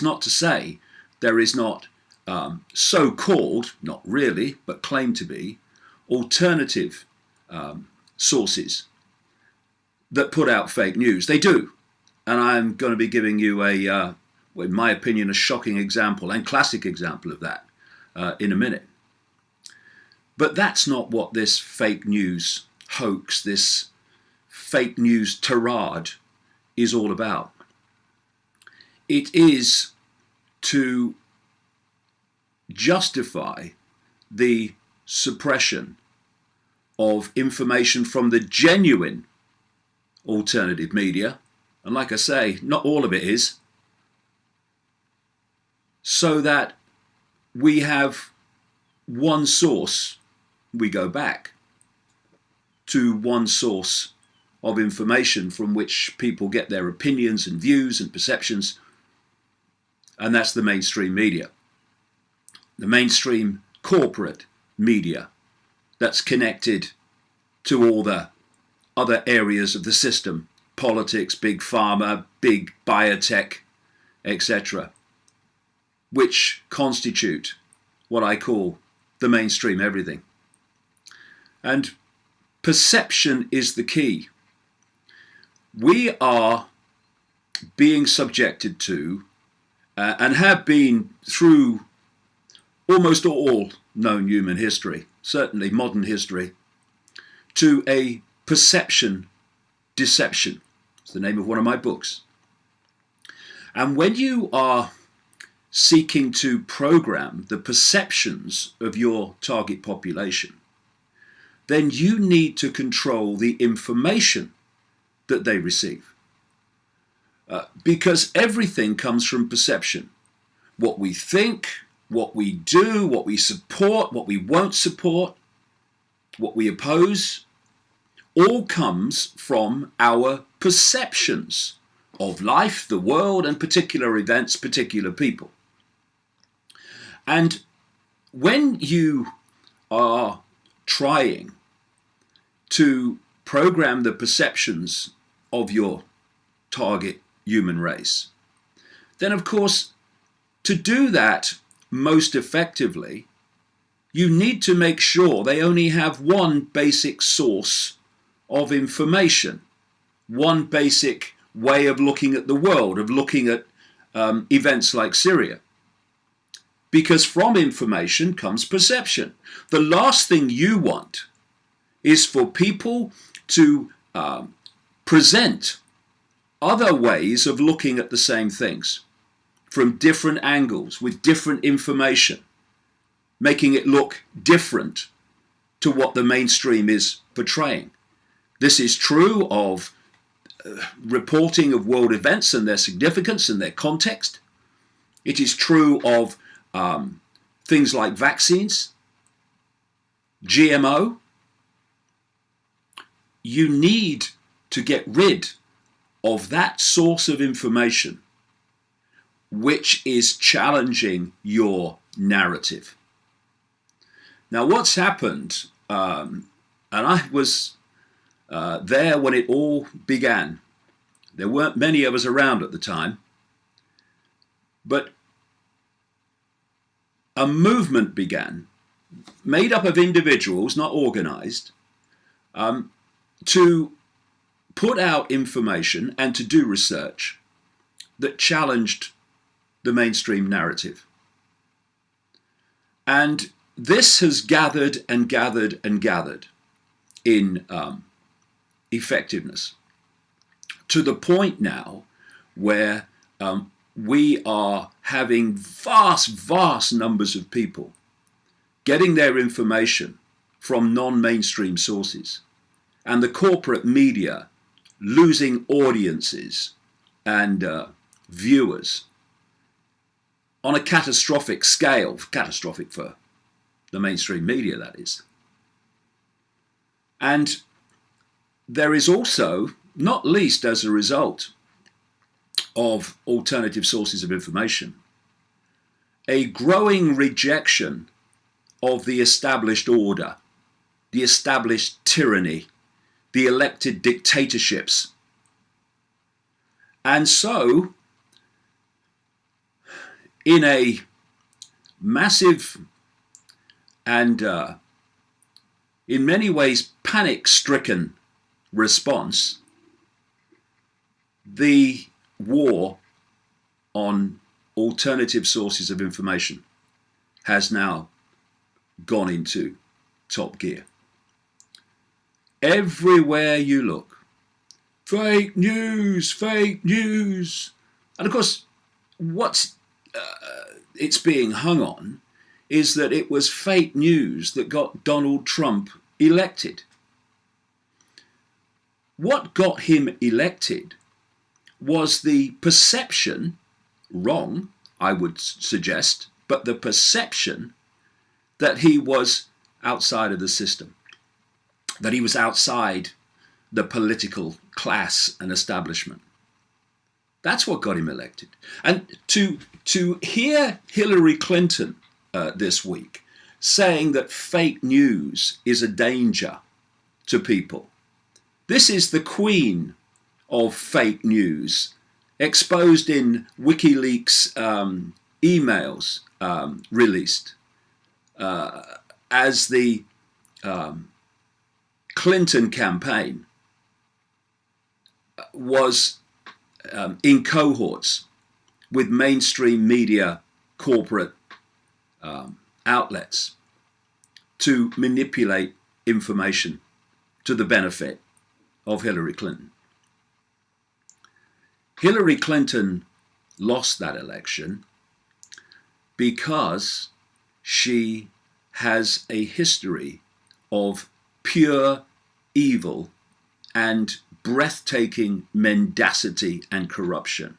not to say there is not so-called, not really, but claimed to be, alternative sources that put out fake news. They do. And I'm going to be giving you a, in my opinion, a shocking example and classic example of that in a minute. But that's not what this fake news hoax, this fake news tirade is all about. It is to justify the suppression of information from the genuine alternative media, and like I say, not all of it is, so that we have one source. We go back to one source of information from which people get their opinions and views and perceptions, and that's the mainstream media. The mainstream corporate media that's connected to all the other areas of the system, politics, big pharma, big biotech, etc., which constitute what I call the mainstream everything. And perception is the key. We are being subjected to, and have been through almost all known human history, certainly modern history, to a perception deception. It's the name of one of my books. And when you are seeking to program the perceptions of your target population, then you need to control the information that they receive. Because everything comes from perception. What we think, what we do, what we support, what we won't support, what we oppose, all comes from our perceptions of life, the world, and particular events, particular people. And when you are trying to program the perceptions of your target human race, then of course, to do that most effectively, you need to make sure they only have one basic source of information, one basic way of looking at the world, of looking at events like Syria. Because from information comes perception. The last thing you want is for people to present other ways of looking at the same things from different angles, with different information, making it look different to what the mainstream is portraying. This is true of reporting of world events and their significance and their context. It is true of things like vaccines, GMO. You need to get rid of that source of information which is challenging your narrative. Now, what's happened, and I was there when it all began. There weren't many of us around at the time, but a movement began, made up of individuals, not organized, to put out information and to do research that challenged the mainstream narrative. And this has gathered and gathered and gathered in effectiveness, to the point now where we are having vast numbers of people getting their information from non-mainstream sources, and the corporate media losing audiences and viewers on a catastrophic scale, catastrophic for the mainstream media, that is. And there is also, not least as a result of alternative sources of information, a growing rejection of the established order, the established tyranny, the elected dictatorships. And so in a massive and in many ways panic-stricken response, the war on alternative sources of information has now gone into top gear. Everywhere you look, fake news, fake news. And of course, what it's being hung on is that it was fake news that got Donald Trump elected. What got him elected was the perception, wrong, I would suggest, but the perception that he was outside of the system, that he was outside the political class and establishment. That's what got him elected. And to hear Hillary Clinton this week saying that fake news is a danger to people. This is the queen of fake news, exposed in WikiLeaks emails released as the Clinton campaign was in cohorts with mainstream media corporate outlets to manipulate information to the benefit of Hillary Clinton. Hillary Clinton lost that election because she has a history of pure evil and breathtaking mendacity and corruption.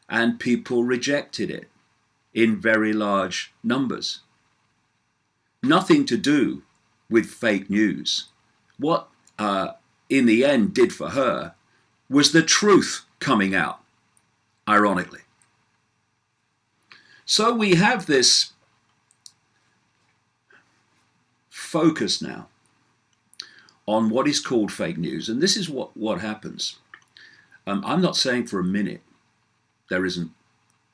And people rejected it in very large numbers. Nothing to do with fake news. What in the end did for her was the truth coming out, ironically. So we have this focus now on what is called fake news, and this is what happens. I'm not saying for a minute there isn't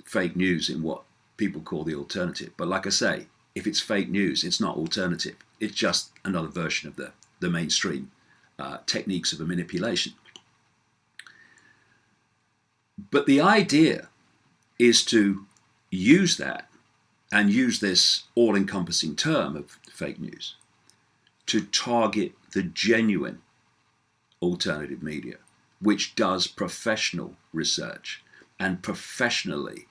fake news in what people call the alternative, but like I say, if it's fake news, it's not alternative. It's just another version of the mainstream techniques of a manipulation. But the idea is to use that and use this all-encompassing term of fake news to target the genuine alternative media, which does professional research and professionally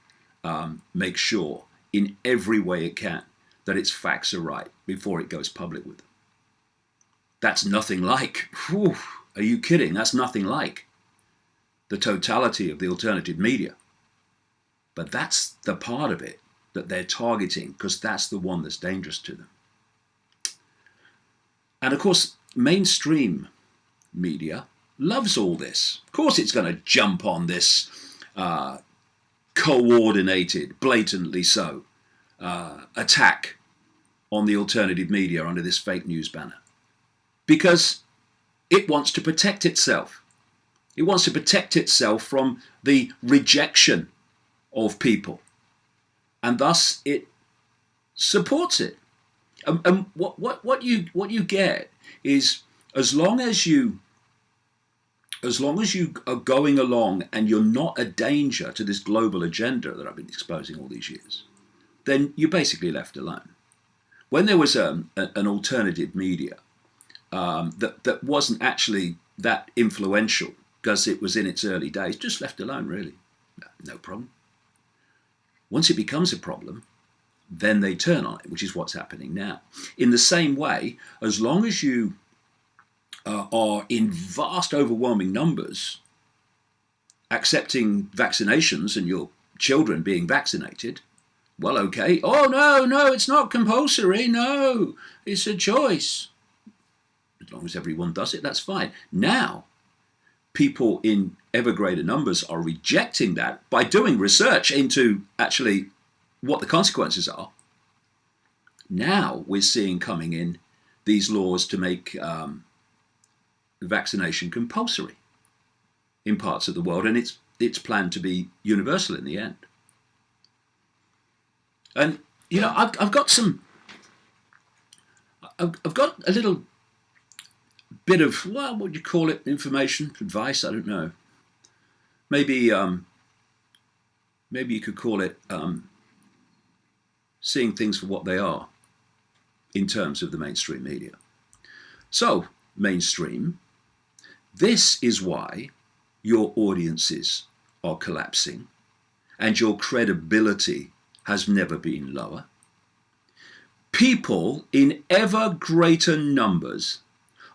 make sure in every way it can that its facts are right before it goes public with them. That's nothing like, whew, are you kidding? That's nothing like the totality of the alternative media. But that's the part of it that they're targeting, because that's the one that's dangerous to them. And of course, mainstream media loves all this. Of course it's going to jump on this coordinated, blatantly so, attack on the alternative media under this fake news banner. Because it wants to protect itself. It wants to protect itself from the rejection of people. And thus it supports it. And what you get is, as long as you are going along and you're not a danger to this global agenda that I've been exposing all these years, then you're basically left alone. When there was an alternative media that wasn't actually that influential because it was in its early days, just left alone, really. No problem. Once it becomes a problem, then they turn on it, which is what's happening now. In the same way, as long as you are in vast, overwhelming numbers accepting vaccinations and your children being vaccinated, well, okay. Oh, no, it's not compulsory. No, it's a choice. As long as everyone does it, that's fine. Now, people in ever greater numbers are rejecting that by doing research into actually what the consequences are. Now we're seeing coming in these laws to make vaccination compulsory in parts of the world, and it's planned to be universal in the end. And you know, I've got some. I've got a little bit of, well, what do you call it? Information, advice. I don't know. Maybe maybe you could call it seeing things for what they are in terms of the mainstream media. So, mainstream, this is why your audiences are collapsing and your credibility has never been lower. People in ever greater numbers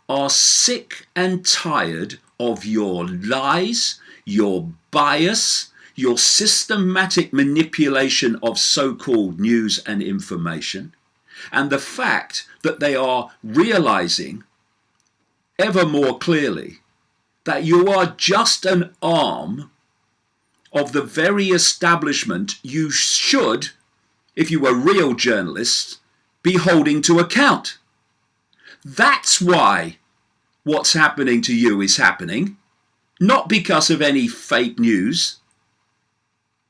are sick and tired of your lies, your bias, your systematic manipulation of so-called news and information, and the fact that they are realizing ever more clearly that you are just an arm of the very establishment you should, if you were real journalists, be holding to account. That's why what's happening to you is happening, not because of any fake news,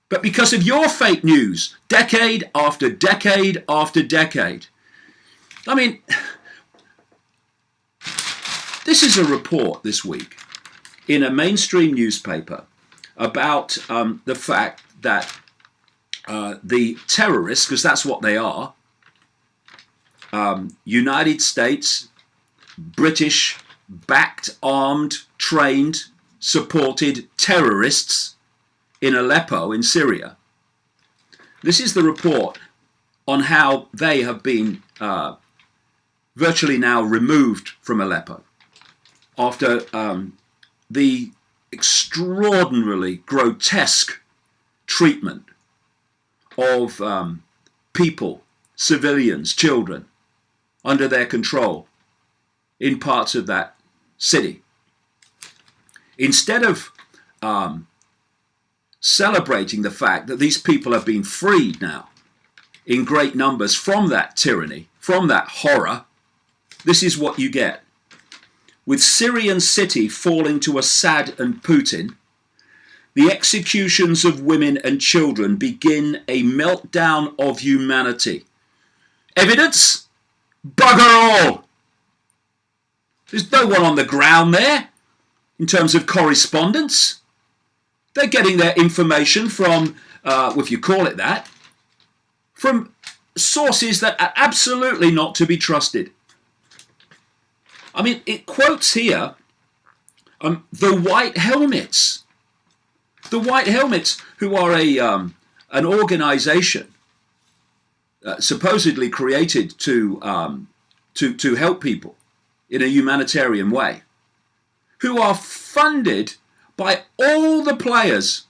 but because of your fake news, decade after decade after decade. I mean, this is a report this week in a mainstream newspaper about the fact that the terrorists, because that's what they are, United States, British, backed, armed, trained, supported terrorists in Aleppo in Syria. This is the report on how they have been virtually now removed from Aleppo after the extraordinarily grotesque treatment of people, civilians, children, under their control in parts of that city. Instead of celebrating the fact that these people have been freed now in great numbers from that tyranny, from that horror, this is what you get. With Syrian city falling to Assad and Putin, the executions of women and children begin a meltdown of humanity. Evidence? Bugger all! There's no one on the ground there in terms of correspondence. They're getting their information from, if you call it that, from sources that are absolutely not to be trusted. I mean, it quotes here the White Helmets. The White Helmets, who are an organization supposedly created to help people in a humanitarian way, who are funded by all the players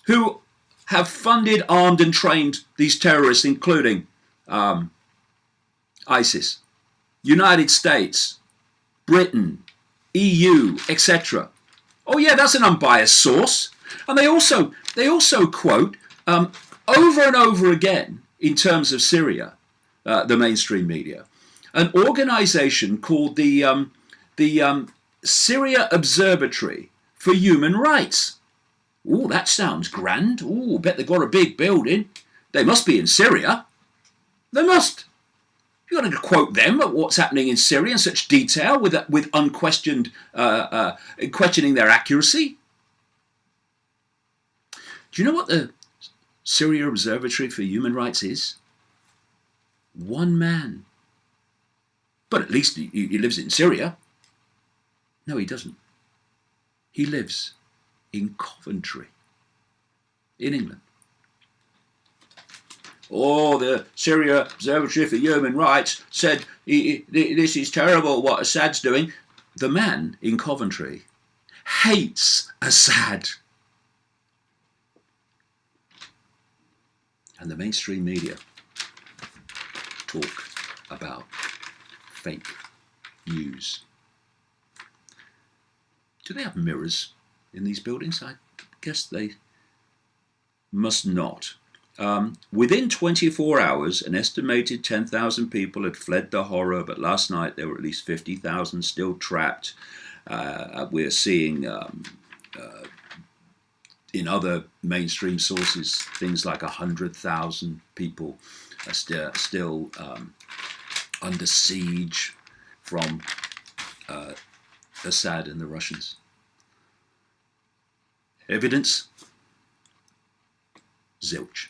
who have funded, armed and trained these terrorists, including ISIS, United States, Britain, EU, etc. Oh yeah, that's an unbiased source. And they also quote over and over again in terms of Syria, the mainstream media, an organization called the Syria Observatory for Human Rights. Oh, that sounds grand. Oh, bet they've got a big building. They must be in Syria. They must. You've got to quote them at what's happening in Syria in such detail with unquestioned, questioning their accuracy. Do you know what the Syria Observatory for Human Rights is? One man. But at least he lives in Syria. No, he doesn't. He lives in Coventry, in England. Oh, the Syria Observatory for Human Rights said this is terrible what Assad's doing. The man in Coventry hates Assad. And the mainstream media talk about fake news. Do they have mirrors in these buildings? I guess they must not. Within 24 hours, an estimated 10,000 people had fled the horror, but last night there were at least 50,000 still trapped. We're seeing in other mainstream sources, things like 100,000 people are still under siege from Assad and the Russians. Evidence? Zilch.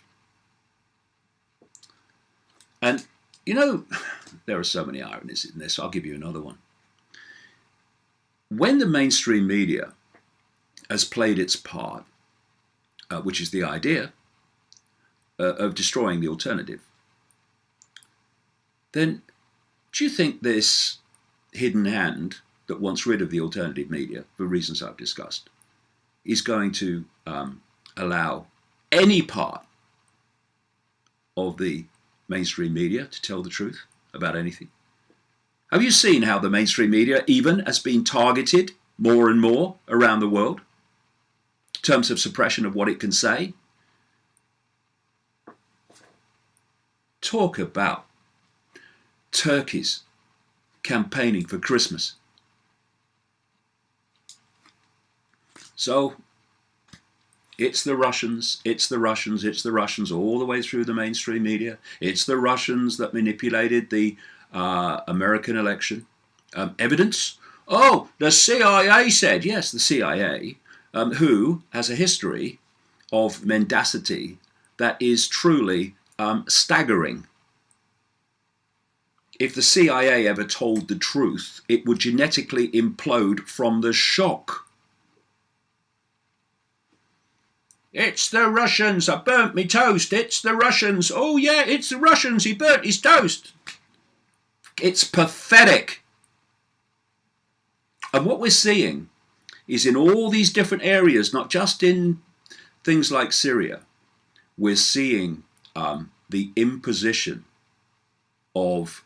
And, you know, there are so many ironies in this. I'll give you another one. When the mainstream media has played its part, which is the idea of destroying the alternative, then do you think this hidden hand that wants rid of the alternative media, for reasons I've discussed, is going to allow any part of the mainstream media to tell the truth about anything? Have you seen how the mainstream media even has been targeted more and more around the world in terms of suppression of what it can say? Talk about turkeys campaigning for Christmas. So it's the Russians, it's the Russians, it's the Russians all the way through the mainstream media. It's the Russians that manipulated the American election. Evidence? Oh, the CIA said. Yes, the CIA, who has a history of mendacity that is truly staggering. If the CIA ever told the truth, it would genetically implode from the shock. It's the Russians. I burnt me toast. It's the Russians. Oh yeah, it's the Russians. He burnt his toast. It's pathetic. And what we're seeing is in all these different areas, not just in things like Syria, we're seeing the imposition of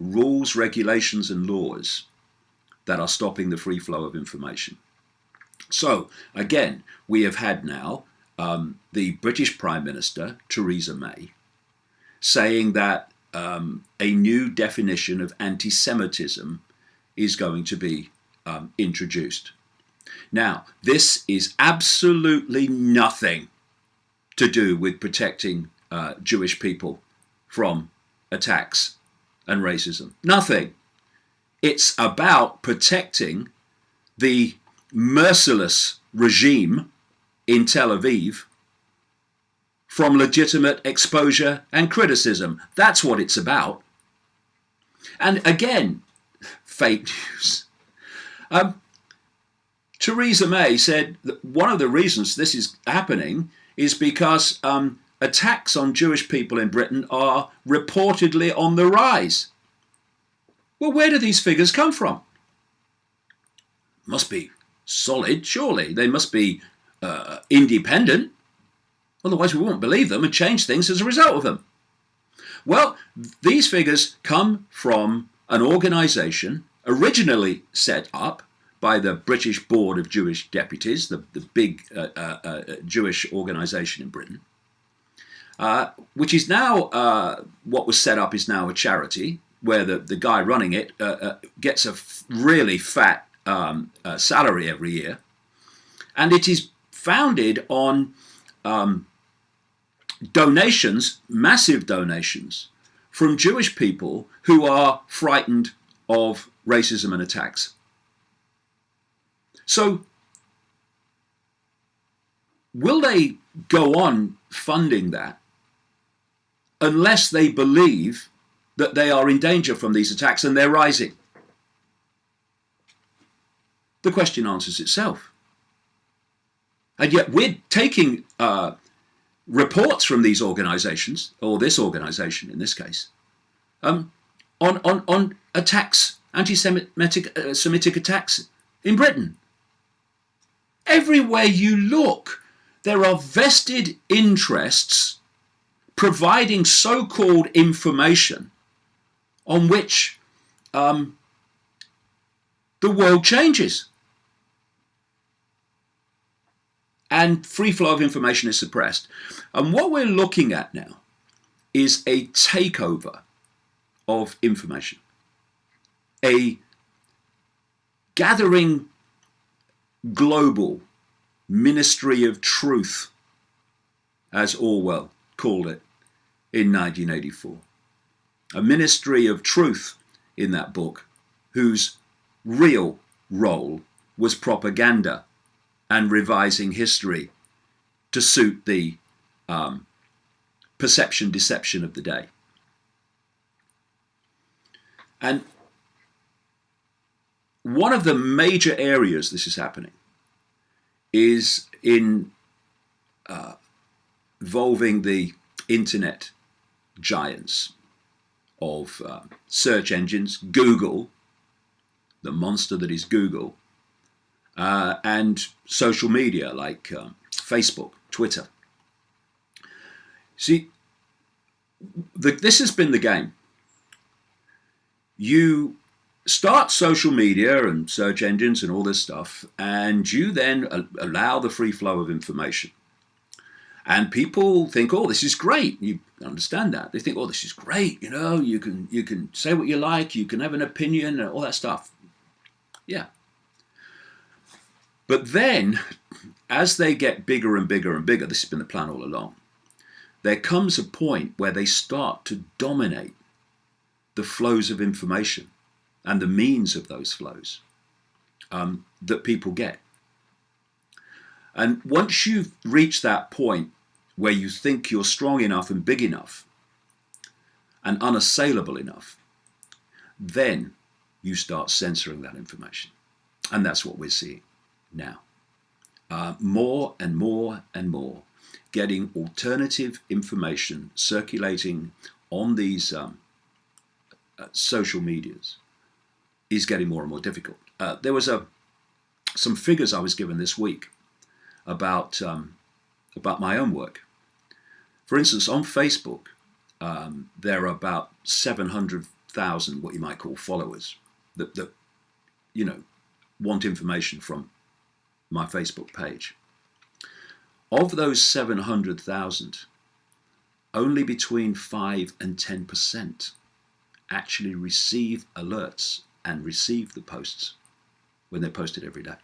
rules, regulations and laws that are stopping the free flow of information. So, again, we have had now the British Prime Minister, Theresa May, saying that a new definition of anti-Semitism is going to be introduced. Now, this is absolutely nothing to do with protecting Jewish people from attacks and racism. Nothing. It's about protecting the merciless regime in Tel Aviv from legitimate exposure and criticism. That's what it's about. And again, fake news. Theresa May said that one of the reasons this is happening is because attacks on Jewish people in Britain are reportedly on the rise. Well, where do these figures come from? Must be solid, surely. They must be independent. Otherwise, we won't believe them and change things as a result of them. Well, these figures come from an organisation originally set up by the British Board of Jewish Deputies, the big Jewish organisation in Britain, which is now, what was set up is now a charity, where the guy running it gets a really fat salary every year. And it is founded on donations, massive donations, from Jewish people who are frightened of racism and attacks. So, will they go on funding that unless they believe that they are in danger from these attacks and they're rising? The question answers itself. And yet we're taking reports from these organisations, or this organisation in this case, on attacks, anti-Semitic attacks in Britain. Everywhere you look, there are vested interests providing so-called information on which the world changes. And free flow of information is suppressed. And what we're looking at now is a takeover of information, a gathering global ministry of truth, as Orwell called it in 1984. A ministry of truth in that book, whose real role was propaganda and revising history to suit the perception deception of the day. And one of the major areas this is happening is in involving the internet giants of search engines, Google, the monster that is Google, and social media like Facebook, Twitter. See, this has been the game. You start social media and search engines and all this stuff, and you then allow the free flow of information. And people think, oh, this is great. You understand that. They think, oh, this is great. You know, you can say what you like, you can have an opinion, and all that stuff. Yeah. But then, as they get bigger and bigger and bigger, this has been the plan all along, there comes a point where they start to dominate the flows of information and the means of those flows that people get. And once you've reached that point where you think you're strong enough and big enough and unassailable enough, then you start censoring that information. And that's what we're seeing now. More and more and more getting alternative information circulating on these social medias is getting more and more difficult. There was some figures I was given this week about my own work. For instance, on Facebook, there are about 700,000 what you might call followers that you know want information from my Facebook page. Of those 700,000, only between 5 and 10% actually receive alerts and receive the posts when they're posted every day.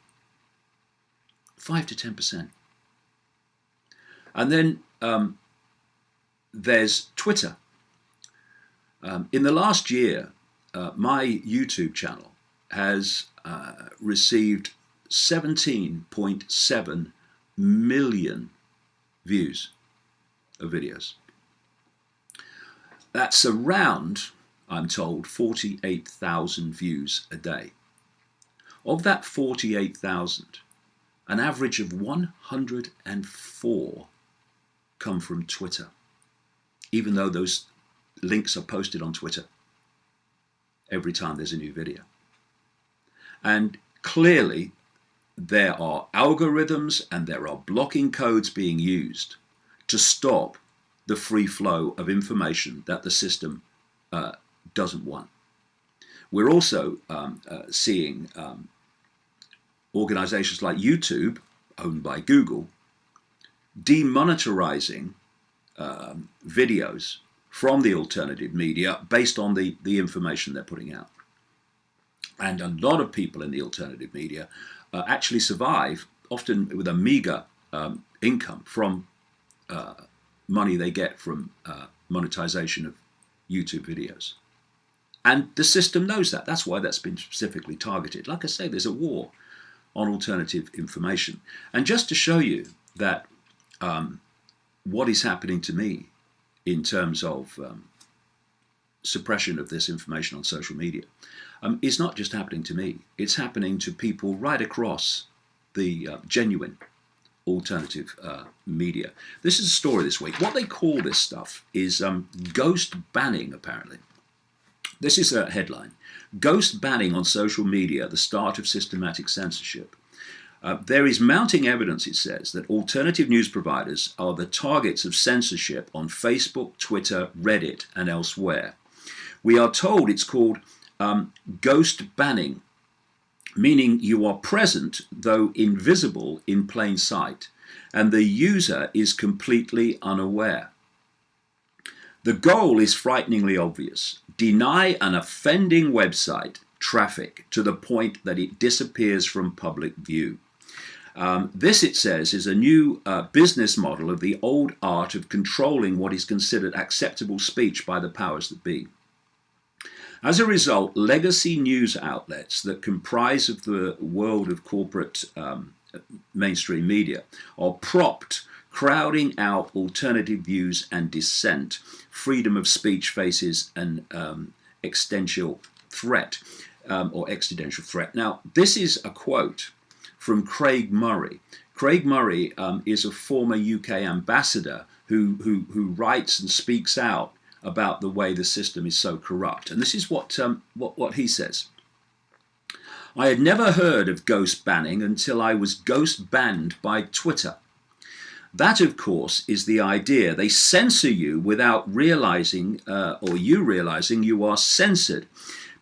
5 to 10%. And then there's Twitter. In the last year, my YouTube channel has received 17.7 million views of videos. That's around, I'm told, 48,000 views a day. Of that 48,000, an average of 104 come from Twitter, even though those links are posted on Twitter every time there's a new video. And clearly, there are algorithms and there are blocking codes being used to stop the free flow of information that the system doesn't want. We're also seeing organizations like YouTube, owned by Google, demonetizing videos from the alternative media based on the information they're putting out. And a lot of people in the alternative media actually survive, often with a meager income from money they get from monetization of YouTube videos. And the system knows that. That's why that's been specifically targeted. Like I say, there's a war on alternative information. And just to show you that what is happening to me in terms of suppression of this information on social media is not just happening to me. It's happening to people right across the genuine alternative media. This is a story this week. What they call this stuff is ghost banning, apparently. This is a headline. Ghost banning on social media, the start of systematic censorship. There is mounting evidence, it says, that alternative news providers are the targets of censorship on Facebook, Twitter, Reddit, and elsewhere. We are told it's called ghost banning, meaning you are present, though invisible, in plain sight, and the user is completely unaware. The goal is frighteningly obvious. Deny an offending website traffic to the point that it disappears from public view. This, it says, is a new business model of the old art of controlling what is considered acceptable speech by the powers that be. As a result, legacy news outlets that comprise of the world of corporate mainstream media are propped, crowding out alternative views and dissent. Freedom of speech faces an existential threat, or existential threat. Now, this is a quote from Craig Murray. Craig Murray is a former UK ambassador who writes and speaks out about the way the system is so corrupt. And this is what he says. I had never heard of ghost banning until I was ghost banned by Twitter. That, of course, is the idea. They censor you without realizing, or you realizing, you are censored.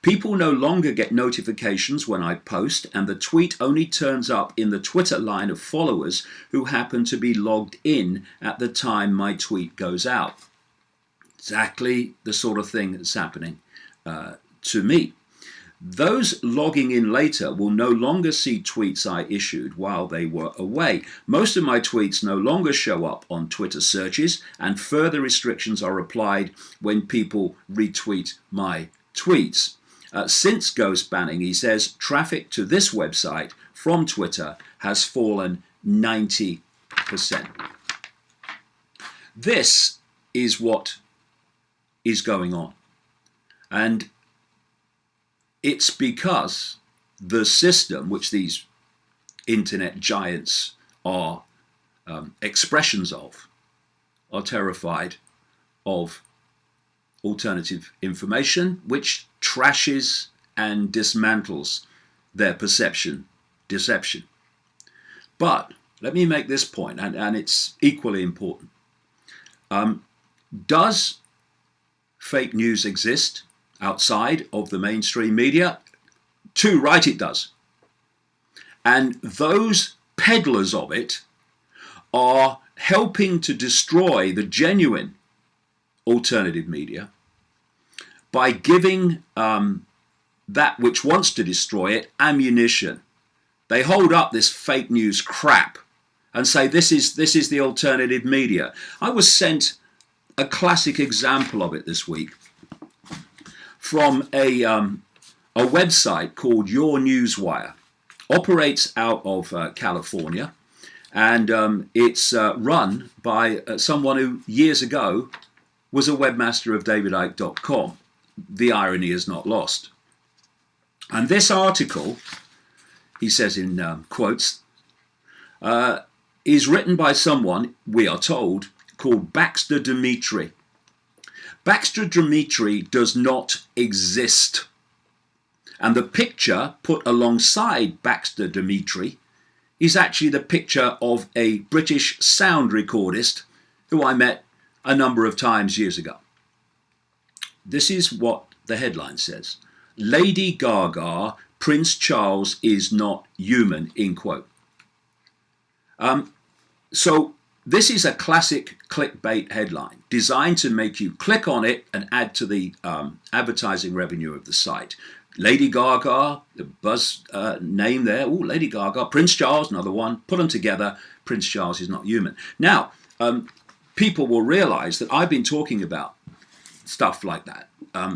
People no longer get notifications when I post, and the tweet only turns up in the Twitter line of followers who happen to be logged in at the time my tweet goes out. Exactly the sort of thing that's happening to me. Those logging in later will no longer see tweets I issued while they were away. Most of my tweets no longer show up on Twitter searches, and further restrictions are applied when people retweet my tweets. Since ghost banning, he says, traffic to this website from Twitter has fallen 90%. This is what is going on. And it's because the system, which these internet giants are expressions of, are terrified of alternative information, which trashes and dismantles their deception. But let me make this point, and it's equally important. Does fake news exist outside of the mainstream media? Too right it does. And those peddlers of it are helping to destroy the genuine alternative media by giving that which wants to destroy it ammunition. They hold up this fake news crap and say this is the alternative media. I was sent a classic example of it this week from a website called Your Newswire. Operates out of California, and it's run by someone who years ago was a webmaster of davidicke.com. The irony is not lost. And this article, he says in quotes, is written by someone, we are told, called Baxter Dimitri. Baxter Dimitri does not exist. And the picture put alongside Baxter Dimitri is actually the picture of a British sound recordist who I met a number of times years ago. This is what the headline says. Lady Gaga, Prince Charles is not human, in quote. So this is a classic clickbait headline designed to make you click on it and add to the advertising revenue of the site. Lady Gaga, the buzz name there. Oh, Lady Gaga, Prince Charles, another one. Put them together. Prince Charles is not human. Now, people will realize that I've been talking about stuff like that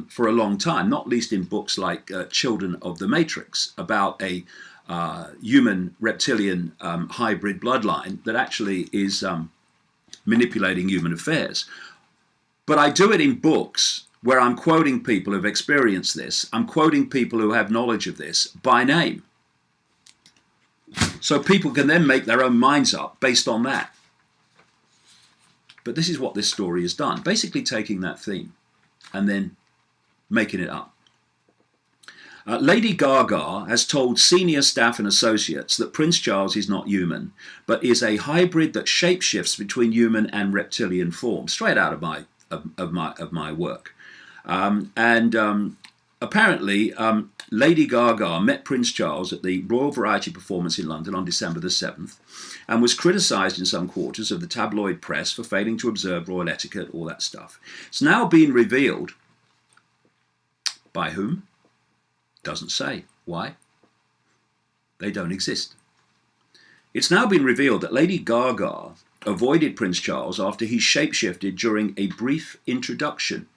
for a long time, not least in books like Children of the Matrix, about a human reptilian hybrid bloodline that actually is manipulating human affairs. But I do it in books where I'm quoting people who've experienced this. I'm quoting people who have knowledge of this by name. So people can then make their own minds up based on that. But this is what this story has done, basically taking that theme and then making it up. Lady Gaga has told senior staff and associates that Prince Charles is not human, but is a hybrid that shapeshifts between human and reptilian form, straight out of my work. Apparently, Lady Gaga met Prince Charles at the Royal Variety Performance in London on December the 7th and was criticised in some quarters of the tabloid press for failing to observe royal etiquette, all that stuff. It's now been revealed by whom? Doesn't say. Why? They don't exist. It's now been revealed that Lady Gaga avoided Prince Charles after he shapeshifted during a brief introduction.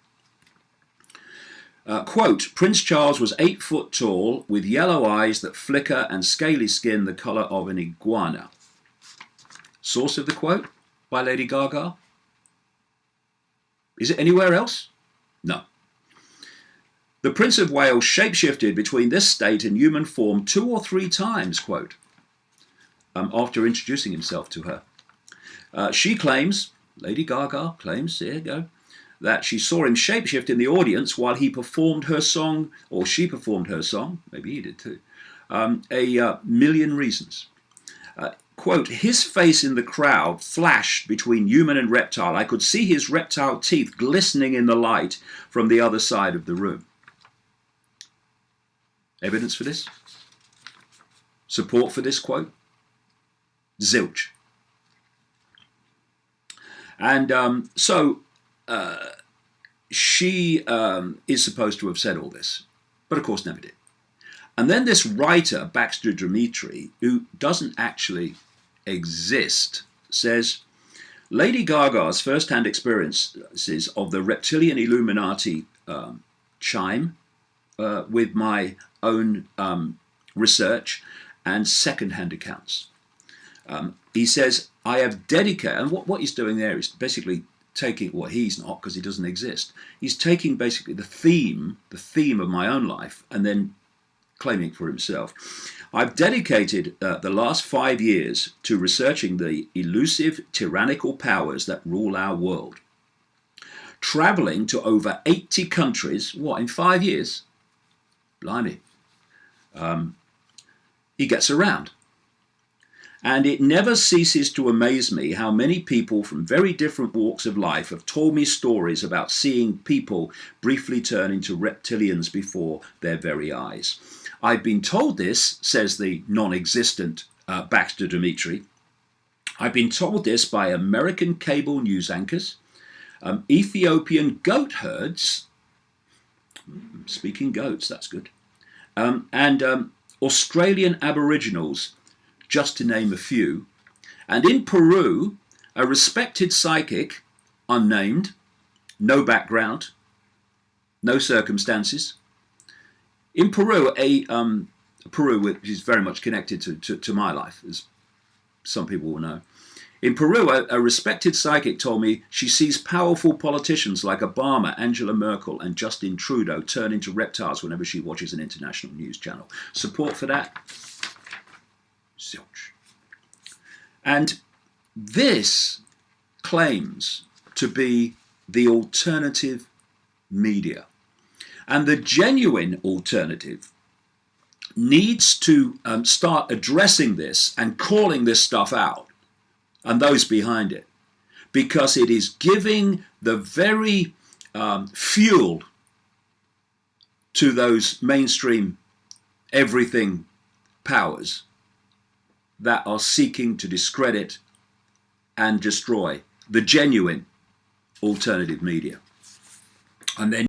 Quote, Prince Charles was 8 foot tall with yellow eyes that flicker and scaly skin the colour of an iguana. Source of the quote by Lady Gaga? Is it anywhere else? No. The Prince of Wales shapeshifted between this state and human form 2 or 3 times, quote, after introducing himself to her. She claims, Lady Gaga claims, here you go, that she saw him shapeshift in the audience while he performed her song, or she performed her song, maybe he did too, A Million Reasons. Quote, his face in the crowd flashed between human and reptile. I could see his reptile teeth glistening in the light from the other side of the room. Evidence for this? Support for this quote? Zilch. And she is supposed to have said all this, but of course never did. And then this writer, Baxter Dimitri, who doesn't actually exist, says, Lady Gaga's first-hand experiences of the reptilian Illuminati chime with my own research and second-hand accounts. He says, I have dedicated, and what he's doing there is basically taking, well, he's not because he doesn't exist. He's taking basically the theme of my own life and then claiming it for himself. I've dedicated the last 5 years to researching the elusive tyrannical powers that rule our world. Traveling to over 80 countries, what, in 5 years? Blimey. He gets around. And it never ceases to amaze me how many people from very different walks of life have told me stories about seeing people briefly turn into reptilians before their very eyes. I've been told this, says the non-existent Baxter Dimitri, I've been told this by American cable news anchors, Ethiopian goat herds, speaking goats, that's good, and Australian Aboriginals, just to name a few. And in Peru, a respected psychic, unnamed, no background, no circumstances. In Peru, Peru, which is very much connected to my life, as some people will know. In Peru, a respected psychic told me she sees powerful politicians like Obama, Angela Merkel, and Justin Trudeau turn into reptiles whenever she watches an international news channel. Support for that? Zilch. And this claims to be the alternative media. And the genuine alternative needs to start addressing this and calling this stuff out and those behind it, because it is giving the very fuel to those mainstream everything powers that are seeking to discredit and destroy the genuine alternative media. And then